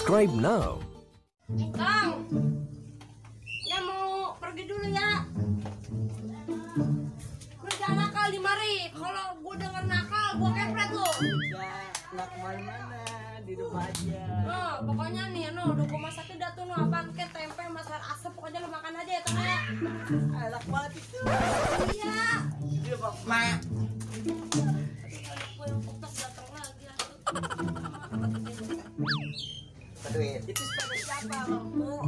Subscribe now. Kang, ya mau pergi dulu ya. Lu jangan nakal di mari. Kalau gue denger nakal, gue kepret lu. Ya, nak mana di rumah aja. No, pokoknya nih, no, udah gue masakin dah tuh, no, apaan ke tempe, masak asap, pokoknya lu makan aja ya, Kang ya. Enak banget itu. Iya. Dia bak mak. Gue yang kotak datang lagi. Duit. Itu sepeda siapa, Bangku?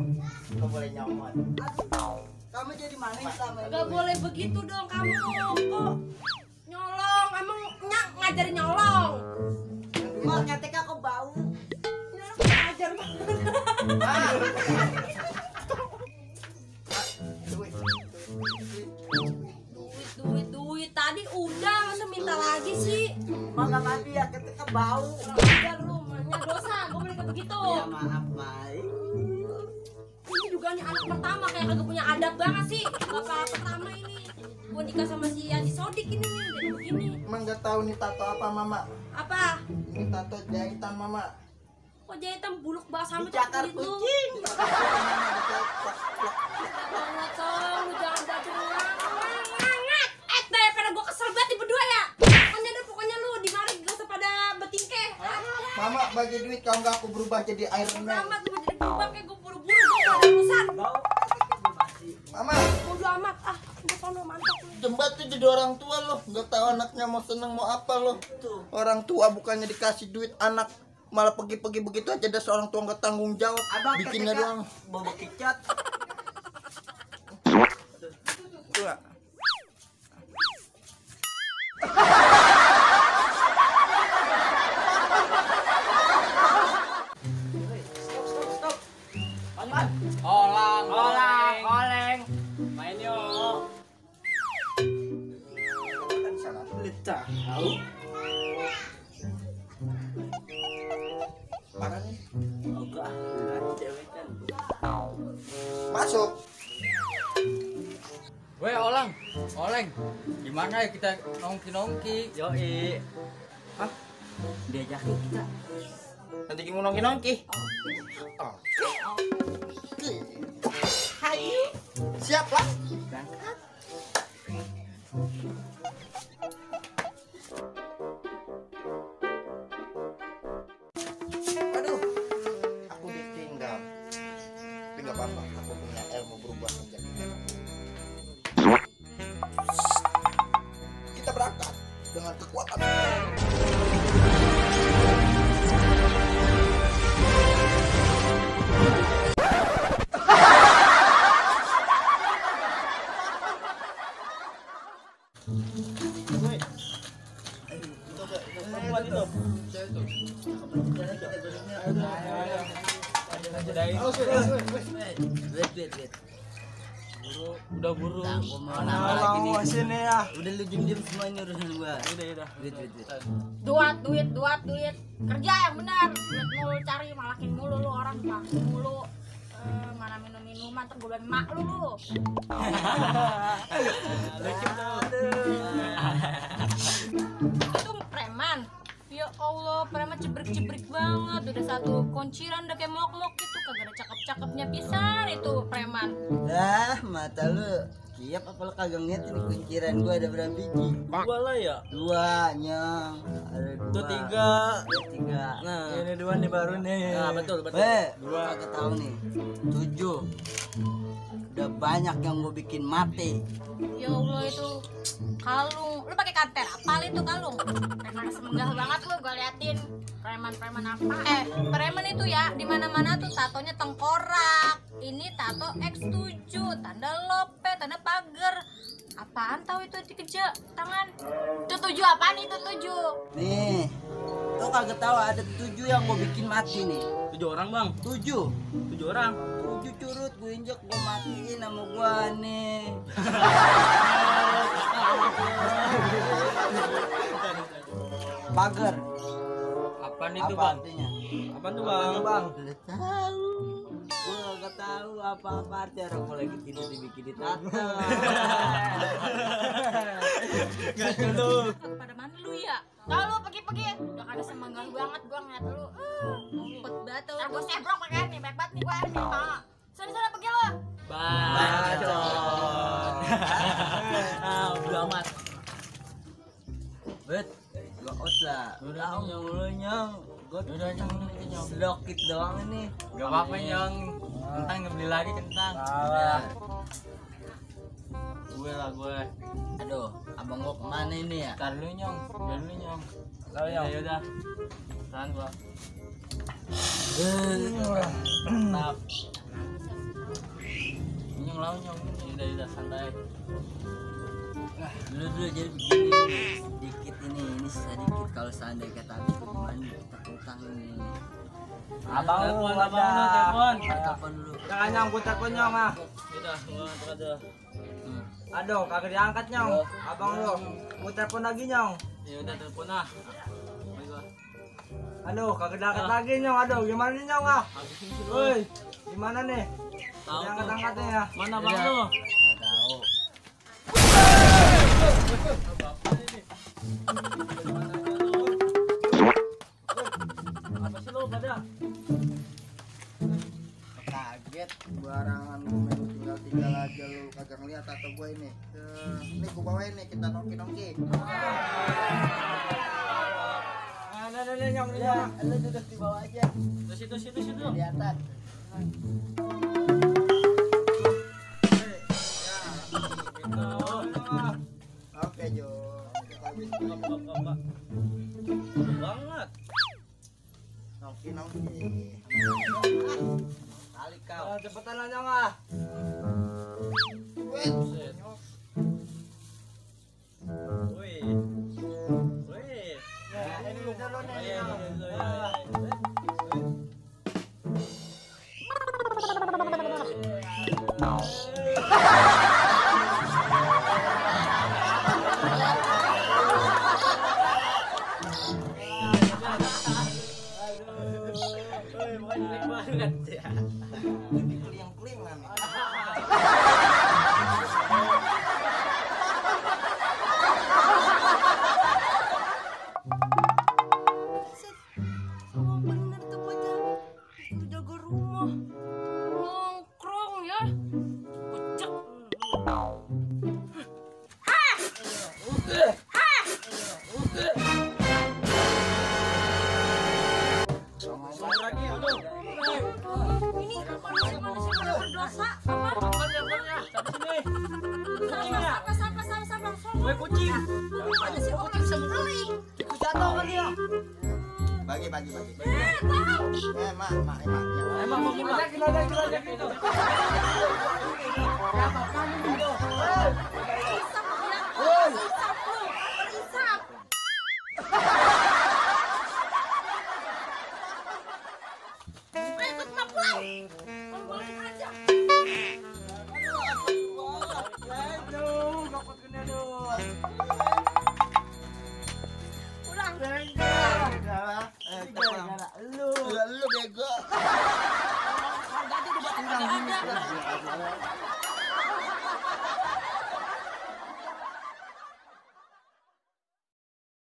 Gak boleh nyomot. Aduh, kamu jadi maling sama ini. Gak boleh begitu dong kamu. Kok nyolong, emang ngajarin nyolong. Mak, ketika aku bau. Ini anak ngajar banget. Duit. Duit tadi udah, masa minta lagi sih? Mak gak mati ya, ketika bau. Ngajar rumahnya dosa, gue boleh kayak begitu. Ya maaf, Mai. Ini juga nih anak pertama kayak kagak punya adab banget sih. Bapak pertama ini. Gue nikah sama si Adi Sodik ini nih, jadi begini. Emang gak tahu nih tato apa, Mama? Apa? Ini tato jahitan, Mama. Kok jahitan buluk banget sama Dicakar kulit lu? kucing. Banget tolong, lu jangan baju ngangat. Daripada gue kesel banget nih berdua ya. Pokoknya lu di mari gak usah pada betingke. Mama bagi duit kalau nggak aku berubah jadi Iron Man. Amat lu jadi berubah kayak gue buru-buru, gue gak ada urusan. Mama, Bodo amat, gue sono mantap. jembat tuh jadi orang tua loh, nggak tahu anaknya mau seneng mau apa loh. Orang tua bukannya dikasih duit anak malah pergi-pergi begitu aja, ada seorang tua nggak tanggung jawab. Bikinnya doang. Bobo kicat. Tua. Oleng. Main yuk. Tahu. Mana nih? Enggak, cewek kan. Masuk. Weh, Oleng. Gimana ya kita nongki-nongki? Yoi. Hah? Diajakin kita. Nanti kita nongki-nongki. Oke. Hayu. Siap lah. Berangkat. Aduh, aku ditinggal. Tapi nggak apa-apa, aku punya ilmu berubah menjadi enak. Kita berangkat dengan kekuatan. Wait. Udah buru. Mana lagi nih? Sini ya. Udah lu diem semua ini urusan gua. Udah. Duit. Kerja yang benar. Duit mulu cari, malakin mulu lu orang, malakin mulu. Mana minuman, ntar gue bilang mak lu. Itu preman. Ya Allah, preman cebrik banget. Udah satu kunciran udah kayak mok-mok gitu. Kagak ada cakep-cakepnya pisan itu preman. Mata lu kiap apa lu kagak ngeliat ini kunciran gua ada berapa biji? Gua lah ya. 2 nyang. Ada 2. Itu 3. 3. Nah, Ini 2 nih baru nih. Nah, betul. 2 kagak tahu nih. 7. Udah banyak yang gua bikin mati. Ya Allah, itu kalung. Lu pakai kanter apal itu kalung? Preman semenggah banget lu, gua liatin. Preman apa? Preman itu ya di mana-mana tuh tatonya tengkorak. Ini tato X7, tanda lope, tanda pagar. Apaan tahu itu dikeja tangan? Itu 7 apaan itu 7? Nih. Lu kagak tahu ada 7 yang gua bikin mati nih. 7 orang, Bang. 7. 7 orang. 7 curut gue injek gue matiin sama gua nih. Pagar. Apaan itu, Apa Bang? artinya? Apaan tuh, Bang? Bang. Udah tahu. Gua nggak tahu apa-apa arti orang gua lagi tidur dibikin tato. Gak tuh. Pada mana lu ya? Kalau pagi-pagi udah kada semangat banget gua ngeliat lu. Ngumpet udah tuh. Gue sebrok pakai nih, baik banget nih gue nih, Pak. Sana pergi lo. Bacot. Udah amat. Bet, gua out lah. Udah nyong. Udah nyong. Sedikit doang ini. Gak apa-apa nyong. Kentang nggak beli lagi kentang. Gue. Aduh, abang gua kemana ini ya? Tar dulu nyong. Ya udah. Tahan gua. Mantap. Nyong lau nyong. Udah santai. Dulu jadi begini sedikit ini sedikit kalau seandainya kata habis gimana utang ini. Abang telepon. Telepon dulu. Jangan nyong, gue telepon nyong ah. Udah, gua aja. Aduh, kagak diangkat nyong. Abang lo, gue telepon lagi nyong. Ya udah telepon ah. Aduh, kagak diangkat lagi nyong. Aduh, gimana nih nyong ah? Woi, gimana nih? Tahu Diangkat-angkatnya ya. mana bang lu? Enggak tahu. Apa sih lu pada? Kaget barangan gue main tinggal aja lu kagak ngeliat atau gue ini. Ini gue bawain nih kita nongki. Ada nyong nih. Ya, lu duduk di bawah aja Situ. di atas. Oke Jo. Habis Banget. nongki. Kali kau. Cepetan lah nyong ah. Wait. Wih. Ya, ini dulu nih. Iya. Kling lah nih. Nongkrong ya. Kocak. Lagi aduh. Ini manusia berdosa apa? Sabar. Gue kucing. Ada si orang sembelih. Jatuh kali ya. Bagi. Bang. Mak. Emang mau gimana? Gila gitu. Isap ya. Isap lu. Isap. Ayo ikut mak pulang. Kembali aja. Aduh, gapot gini aduh. Pulang. Lu bego.